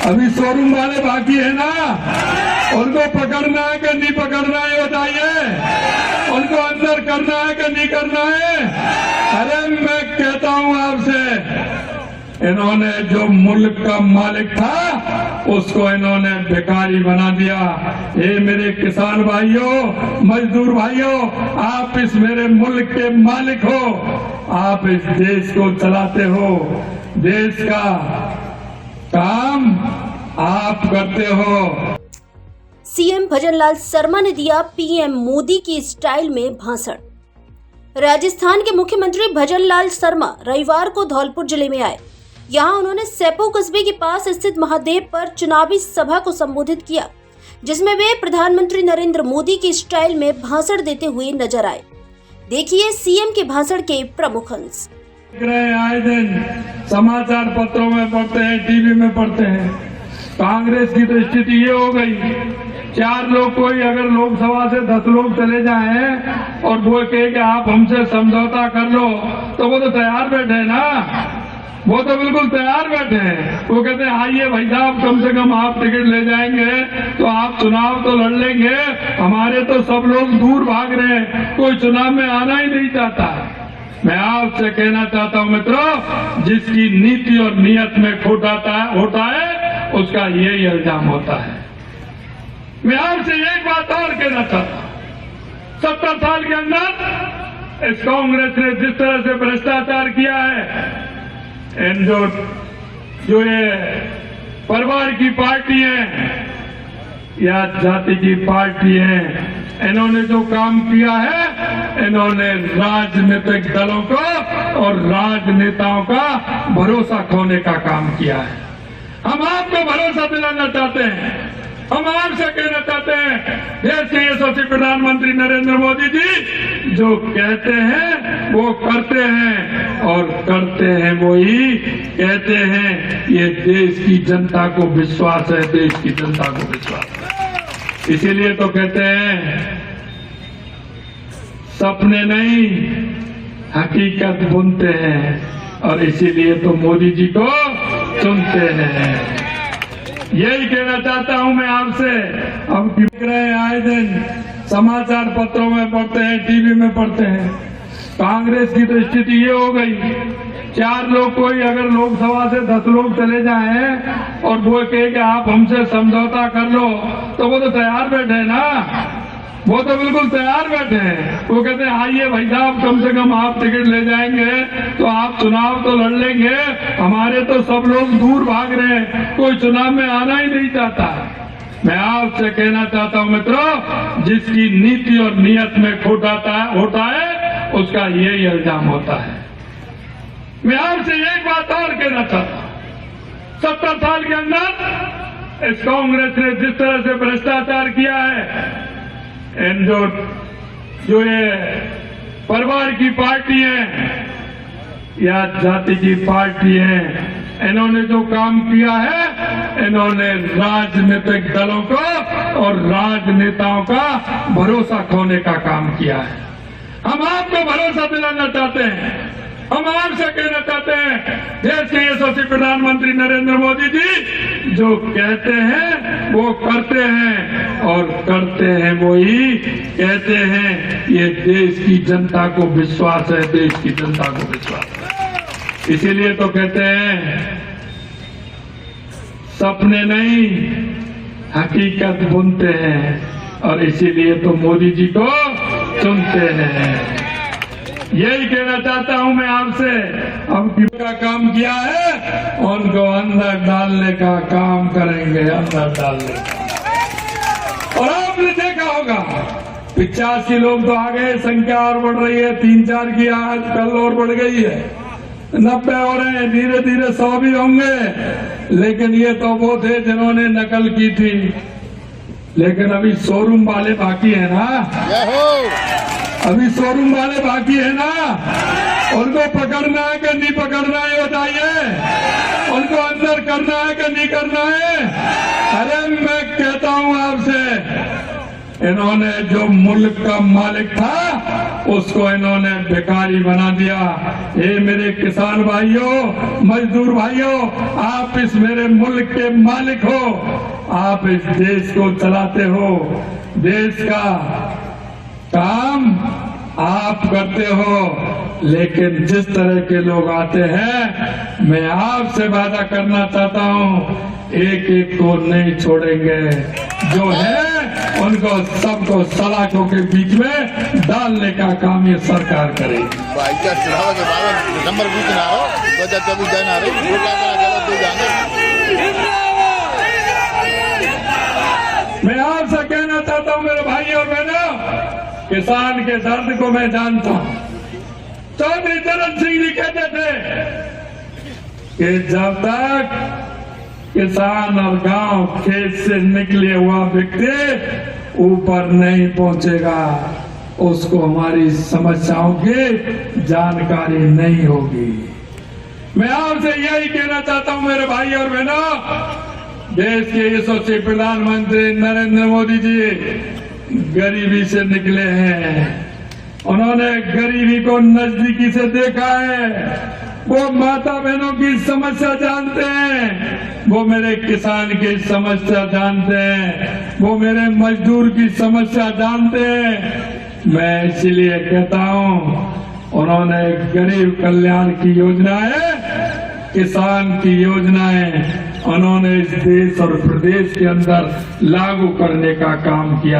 अभी शोरूम वाले बाकी है ना, उनको पकड़ना है कि नहीं पकड़ना है बताइए, उनको अंदर करना है कि नहीं करना है। अरे मैं कहता हूं आपसे, इन्होंने जो मुल्क का मालिक था उसको इन्होंने भिखारी बना दिया। ये मेरे किसान भाइयों, मजदूर भाइयों, आप इस मेरे मुल्क के मालिक हो, आप इस देश को चलाते हो, देश का काम आप करते हो। सीएम भजनलाल शर्मा ने दिया पीएम मोदी की स्टाइल में भाषण। राजस्थान के मुख्यमंत्री भजनलाल शर्मा रविवार को धौलपुर जिले में आए। यहां उन्होंने सेपो कस्बे के पास स्थित महादेव पर चुनावी सभा को संबोधित किया, जिसमें वे प्रधानमंत्री नरेंद्र मोदी की स्टाइल में भाषण देते हुए नजर आए। देखिए सीएम के भाषण के प्रमुख अंश। आए दिन समाचार पत्रों में पढ़ते हैं, टीवी में पढ़ते हैं, कांग्रेस की तो स्थिति ये हो गई, 4 लोग कोई अगर लोकसभा से 10 लोग चले जाएं और वो कहे कि आप हमसे समझौता कर लो, तो वो तो तैयार बैठे हैं ना, वो तो बिल्कुल तैयार बैठे हैं। वो कहते हैं आइए भाई साहब, कम से कम आप टिकट ले जाएंगे तो आप चुनाव तो लड़ लेंगे, हमारे तो सब लोग दूर भाग रहे हैं, कोई चुनाव में आना ही नहीं चाहता। मैं आपसे कहना चाहता हूं मित्रों, जिसकी नीति और नियत में खोट होता है उसका यही इल्जाम होता है। मैं आपसे एक बात और कहना चाहता हूं, 70 साल के अंदर इस कांग्रेस ने जिस तरह से भ्रष्टाचार किया है, इन जो ये परिवार की पार्टी है या जाति की पार्टी है, इन्होंने जो काम किया है, इन्होंने राजनीतिक दलों को और राजनेताओं का भरोसा खोने का काम किया है। हम आपको भरोसा दिलाना चाहते हैं, हम आपसे कहना चाहते हैं, देश के यशस्वी प्रधानमंत्री नरेंद्र मोदी जी जो कहते हैं वो करते हैं, और करते हैं वो ही कहते हैं। ये देश की जनता को विश्वास है, देश की जनता को विश्वास है। इसीलिए तो कहते हैं सपने नहीं हकीकत बुनते हैं, और इसीलिए तो मोदी जी को चुनते हैं। यही कहना चाहता हूं मैं आपसे। हम देख रहे हैं आए दिन समाचार पत्रों में पढ़ते हैं, टीवी में पढ़ते हैं, कांग्रेस की तो स्थिति ये हो गई, 4 लोग कोई अगर लोकसभा से 10 लोग चले जाएं और वो कहे कि आप हमसे समझौता कर लो, तो वो तो तैयार बैठे हैं ना, वो तो बिल्कुल तैयार बैठे हैं। वो कहते हैं आइए भाई साहब, कम से कम आप टिकट ले जाएंगे तो आप चुनाव तो लड़ लेंगे, हमारे तो सब लोग दूर भाग रहे हैं, कोई चुनाव में आना ही नहीं चाहता। मैं आपसे कहना चाहता हूं मित्रों, जिसकी नीति और नियत में खोट होता है उसका यही इल्जाम होता है। मैं आपसे एक बात और कहना चाहता हूं, 70 साल के अंदर इस कांग्रेस ने जिस तरह से भ्रष्टाचार किया है, इन जो ये परिवार की पार्टी है या जाति की पार्टी है, इन्होंने जो काम किया है, इन्होंने राजनीतिक दलों को और राजनेताओं का भरोसा खोने का काम किया है। हम आपको भरोसा दिलाना चाहते हैं, हम आपसे कहना चाहते हैं, देश के यशस्वी प्रधानमंत्री नरेंद्र मोदी जी जो कहते हैं वो करते हैं, और करते हैं वो ही कहते हैं। ये देश की जनता को विश्वास है, देश की जनता को विश्वास है। इसीलिए तो कहते हैं सपने नहीं हकीकत बुनते हैं, और इसीलिए तो मोदी जी को चुनते हैं। यही कहना चाहता हूं मैं आपसे। हम का काम किया है, उनको अंदर डालने का काम करेंगे, अंदर डालने का। और आपने देखा होगा 85 लोग तो आ गए, संख्या और बढ़ रही है, 3-4 की आज कल और बढ़ गई है, 90 हो रहे हैं, धीरे धीरे 100 भी होंगे। लेकिन ये तो वो थे जिन्होंने नकल की थी, लेकिन अभी शोरूम वाले बाकी है ना, अभी शोरूम वाले बाकी है ना, उनको पकड़ना है कि नहीं पकड़ना है बताइए, उनको अंदर करना है कि नहीं करना है। अरे मैं कहता हूं आपसे, इन्होंने जो मुल्क का मालिक था उसको इन्होंने बेकारी बना दिया। ये मेरे किसान भाइयों, मजदूर भाइयों, आप इस मेरे मुल्क के मालिक हो, आप इस देश को चलाते हो, देश का काम आप करते हो, लेकिन जिस तरह के लोग आते हैं, मैं आपसे वादा करना चाहता हूं, एक एक को नहीं छोड़ेंगे। जो है उनको सबको सलाखों के बीच में डालने का काम ये सरकार करेगी। नंबर बूथ ना हो 2024 जन आ रही मैं आपसे कहना चाहता हूं मेरे भाई और बहनों, किसान के दर्द को मैं जानता हूं। चौधरी चरण सिंह जी कहते थे कि जब तक किसान और गांव खेत से निकले हुआ व्यक्ति ऊपर नहीं पहुंचेगा, उसको हमारी समस्याओं की जानकारी नहीं होगी। मैं आपसे यही कहना चाहता हूं मेरे भाई और बहनों, देश के यशस्वी प्रधानमंत्री नरेंद्र मोदी जी गरीबी से निकले हैं। उन्होंने गरीबी को नजदीकी से देखा है। वो माता बहनों की समस्या जानते हैं, वो मेरे किसान की समस्या जानते हैं, वो मेरे मजदूर की समस्या जानते हैं। मैं इसीलिए कहता हूं, उन्होंने गरीब कल्याण की योजनाएं, किसान की योजनाएं उन्होंने इस देश और प्रदेश के अंदर लागू करने का काम किया।